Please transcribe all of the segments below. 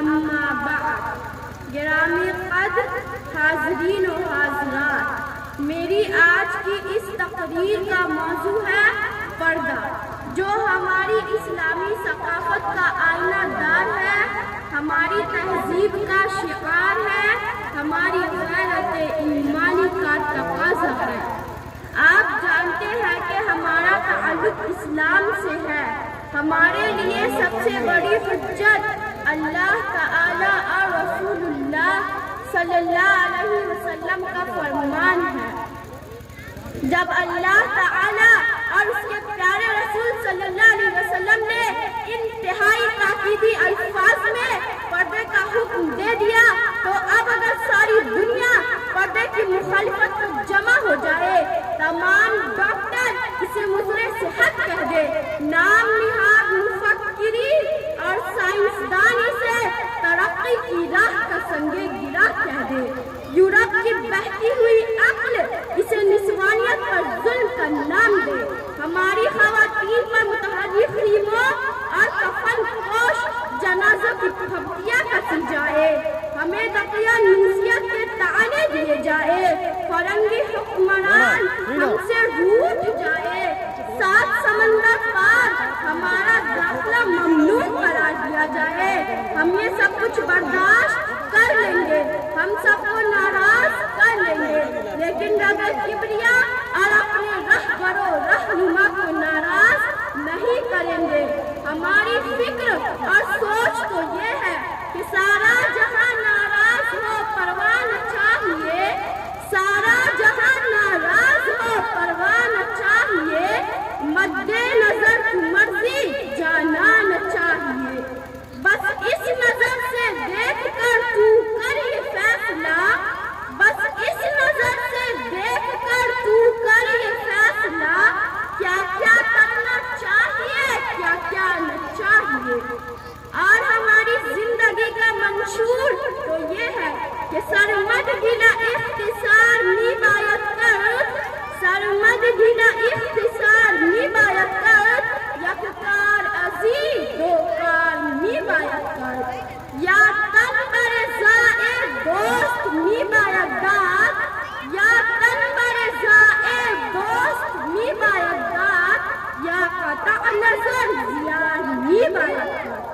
اما بعد، گرامی قدر حاضرین و حاضرات، میری آج کی اس تقریر کا موضوع ہے پردہ، جو ہماری اسلامی ثقافت کا آئینہ دار ہے، ہماری تہذیب کا شعار ہے، ہماری غیرت ایمانی کا تقاضا ہے۔ آپ جانتے ہیں کہ ہمارا تعلق اسلام سے ہے۔ ہمارے لیے سب سے بڑی حجت اللہ تعالی اور رسول اللہ صلی اللہ علیہ وسلم کا فرمان ہے۔ جب اللہ تعالی اور اس کے پیارے رسول صلی اللہ علیہ وسلم نے انتہائی تاکیدی الفاظ میں پردے کا حکم دے دیا، تو اب اگر ساری دنیا پردے کی مخالفت کو جمع ہو جائے، تمام ڈاکٹر اسے مضر صحت کہہ دے، نام نہاد مفکرین اور سائنسدان اسے ترقی کی راہ کا سنگِ گرہ کہہ دے، یورپ کی بہتی ہوئی عقل اسے نسوانیت پر ظلم کا نام دے، ہماری خواتین پر متحرک خیموں اور کفن پوش جنازوں کی پھپتیاں کسی جائے، ہمیں دقیانوسیت کے طعنے دیے جائے، فرنگی حکمران ہم سے روٹھ جائے، سات سمندر پار ہمارا داخلہ ممنوع قرار دیا جائے، ہم یہ سب کچھ برداشت کر لیں گے، ہم سب کو ناراض کر لیں گے، لیکن اگر کبریا اور اپنے رہبر و رہنما کو ناراض نہیں کریں گے۔ ہماری فکر اور سوچ تو یہ ہے کہ سارا جہاں ناراض ہو پرواہ نہ چاہیے، سارا جہاں ناراض ہو پرواہ نہ چاہیے، مد نظر تو مرضی جانا نہ چاہیے، بس اس نظر سے دیکھ کر تو کر یہ فیصلہ، بس اس نظر سے دیکھ کر تو کر یہ فیصلہ، کیا کیا کرنا چاہیے کیا کیا نہ چاہیے۔ اور ہماری زندگی کا منشور تو یہ ہے کہ سرمد بلا اختصار نبایت کرد، سرمد بلا اختصار نبایت کرد، یک کار عظیم دو کار نبایت کرد، یا تن بر زائر دوست نبایت داد، یا تن بر زائر دوست نبایت داد، یا قطع نظر زیاد نبایت کرد۔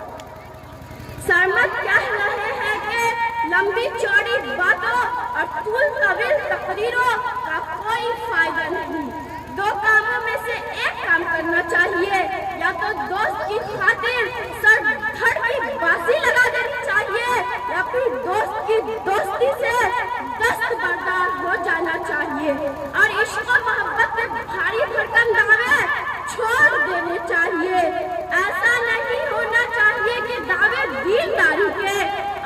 سرمد کہہ رہے ہیں کہ لمبی چوڑی باتوں اور طول طویل تقریروں کا کوئی فائدہ نہیں، دو کاموں میں سے ایک کام کرنا چاہیے، یا تو دوست کی خاطر سر دھڑ کی بازی لگا دینی چاہیے، یا پھر دوست کی دوستی سے دستبردار ہو جانا چاہیے، اور عشق و محبت کے بھاری بھرکم دعوے چھوڑ دینے چاہیے۔ ایسا نہیں ہونا چاہیے کہ دعوے دینداری کے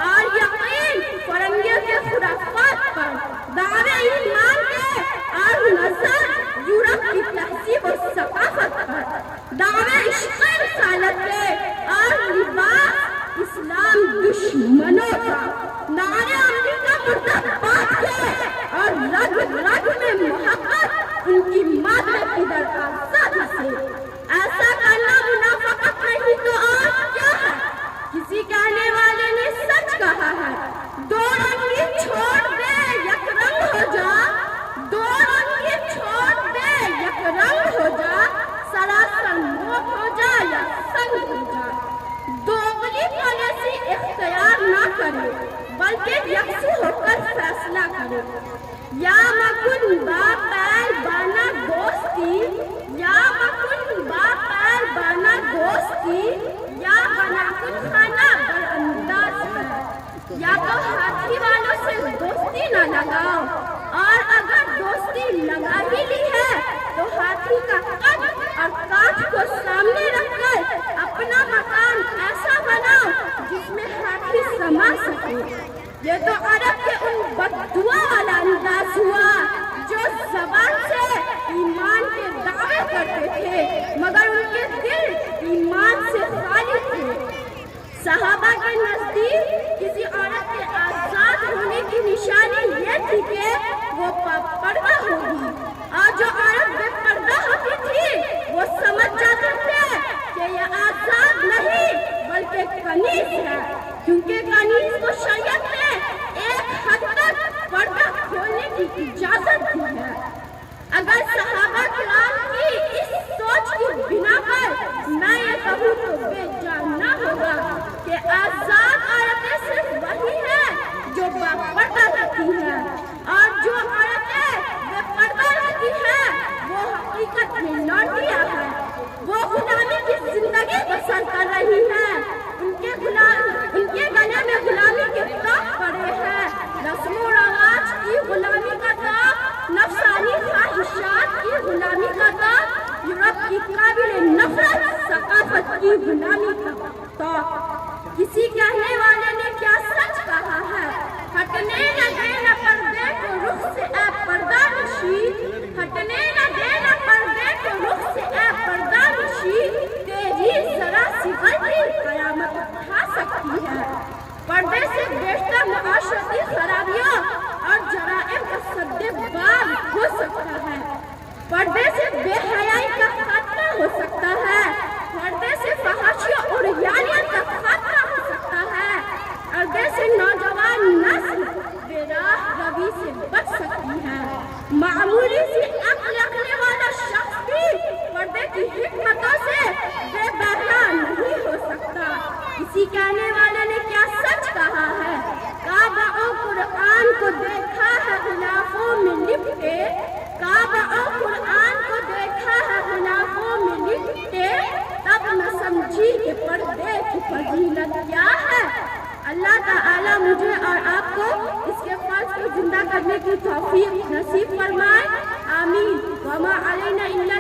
اور یقین فرنگیوں کے خرافات پر، دعوے ایمان کے اور نظر یورپ کی تہذیب و ثقافت پر، دعوے عشق رسالت کے اور لباس اسلام دشمنوں کا، نعرے امریکہ مرد باد کے اور رگ رگ میں محبت ان کی مادر کی درآزادی سے۔ ایسا کرنا منافقت نہیں تو اور کیا ہے؟ کسی کہنے والے نے سچ کہا ہے، دو رنگی چھوڑ دے یک رنگ ہو جا، دو رنگی چھوڑ دے یک رنگ ہو جا، سراسر موت ہو جا یا سنگ ہو جا۔ دوغلی پالیسی اختیار نہ کرے بلکہ یکسو ہو کر فیصلہ کرے، یا مکن با پیر بانا دوستی، یا مکن با پیر بانا دوستی، یا بنا کن خانہ بر انداز ہے، یا تو ہاتھی والوں سے دوستی نہ لگاؤ، اور اگر دوستی لگا ہی لی ہے تو ہاتھی کا قد اور کاٹ کو سامنے رکھ کر اپنا مکان ایسا بناؤ جس میں ہاتھی سما سکے۔ یہ تو عرب کے ان بددعا والا انداز ہوا جو زبان سے ایمان کے دعوے کرتے تھے مگر ان کے دل ایمان سے خالی تھے۔ صحابہ کے نزدیک کسی عورت کے آزاد ہونے کی نشانی یہ تھی کہ وہ پردہ ہوگی، اور جو عورت بے پردہ ہوتی تھی وہ سمجھ جاتے تھے کہ یہ آزاد نہیں بلکہ کنیز ہے، کیونکہ کنیز کو شریعت نے ایک حد تک پردہ کھولنے کی اجازت دی ہے۔ اگر صحابہ کرام کی اس سوچ کی بنا پر میں یہ کہوں تو بے جاننا ہوگا کہ آزاد عورتیں صرف وہی ہیں جو باپردہ رہتی ہیں، اور جو عورتیں بے پردہ رہتی ہیں وہ حقیقت میں لوٹیاں ہیں، وہ غلامی کی زندگی بسر کر رہی ہیں، ان کے گلے میں غلامی کے طاق پڑے ہیں، رسم و رواج کی غلامی کا طاق، نفسانی خواہشات کی غلامی کا طاق، یورپ کی قابل نفرت ثقافت کی غلامی کا طاق۔ کسی کہنے والے نے کیا سچ کہا ہے، ہٹنے نہ دینا پردے کو رخ سے اے پردہ نشی، ہٹنے نہ دینا پردے کو رخ سے اے پردہ نشی، تیری ذرا سی غلطی قیامت اٹھا سکتی ہے۔ پردے سے بیشتر معاشرتی خرابیوں اور جرائم کا سد باب ہو سکتا ہے، پردے سے بے حیائی کا خاتمہ ہو سکتا ہے، پردے سے فحاشیوں اور عیانیت کا خاتمہ ہو سکتا ہے، پردے سے نوجوان نسل بے راہ روی سے بچ سکتی ہے۔ معمولی سی عقل رکھنے والا شخص بھی پردے کی حکمتوں سے بے بہرا نہیں ہو سکتا۔ کسی کہنے والے نے کیا سچ کہا ہے، کعبہ و قرآن کو دیکھا ہے غلافوں میں لپٹے، کعبہ و قرآن کو دیکھا ہے غلافوں میں لپٹے، تب نہ سمجھی کہ پردے کی فضیلت کیا ہے۔ اللہ تعالیٰ مجھے اور آپ کو اس کے فرض کو زندہ کرنے کی توفیق نصیب فرمائے، آمین۔ وما علینا الا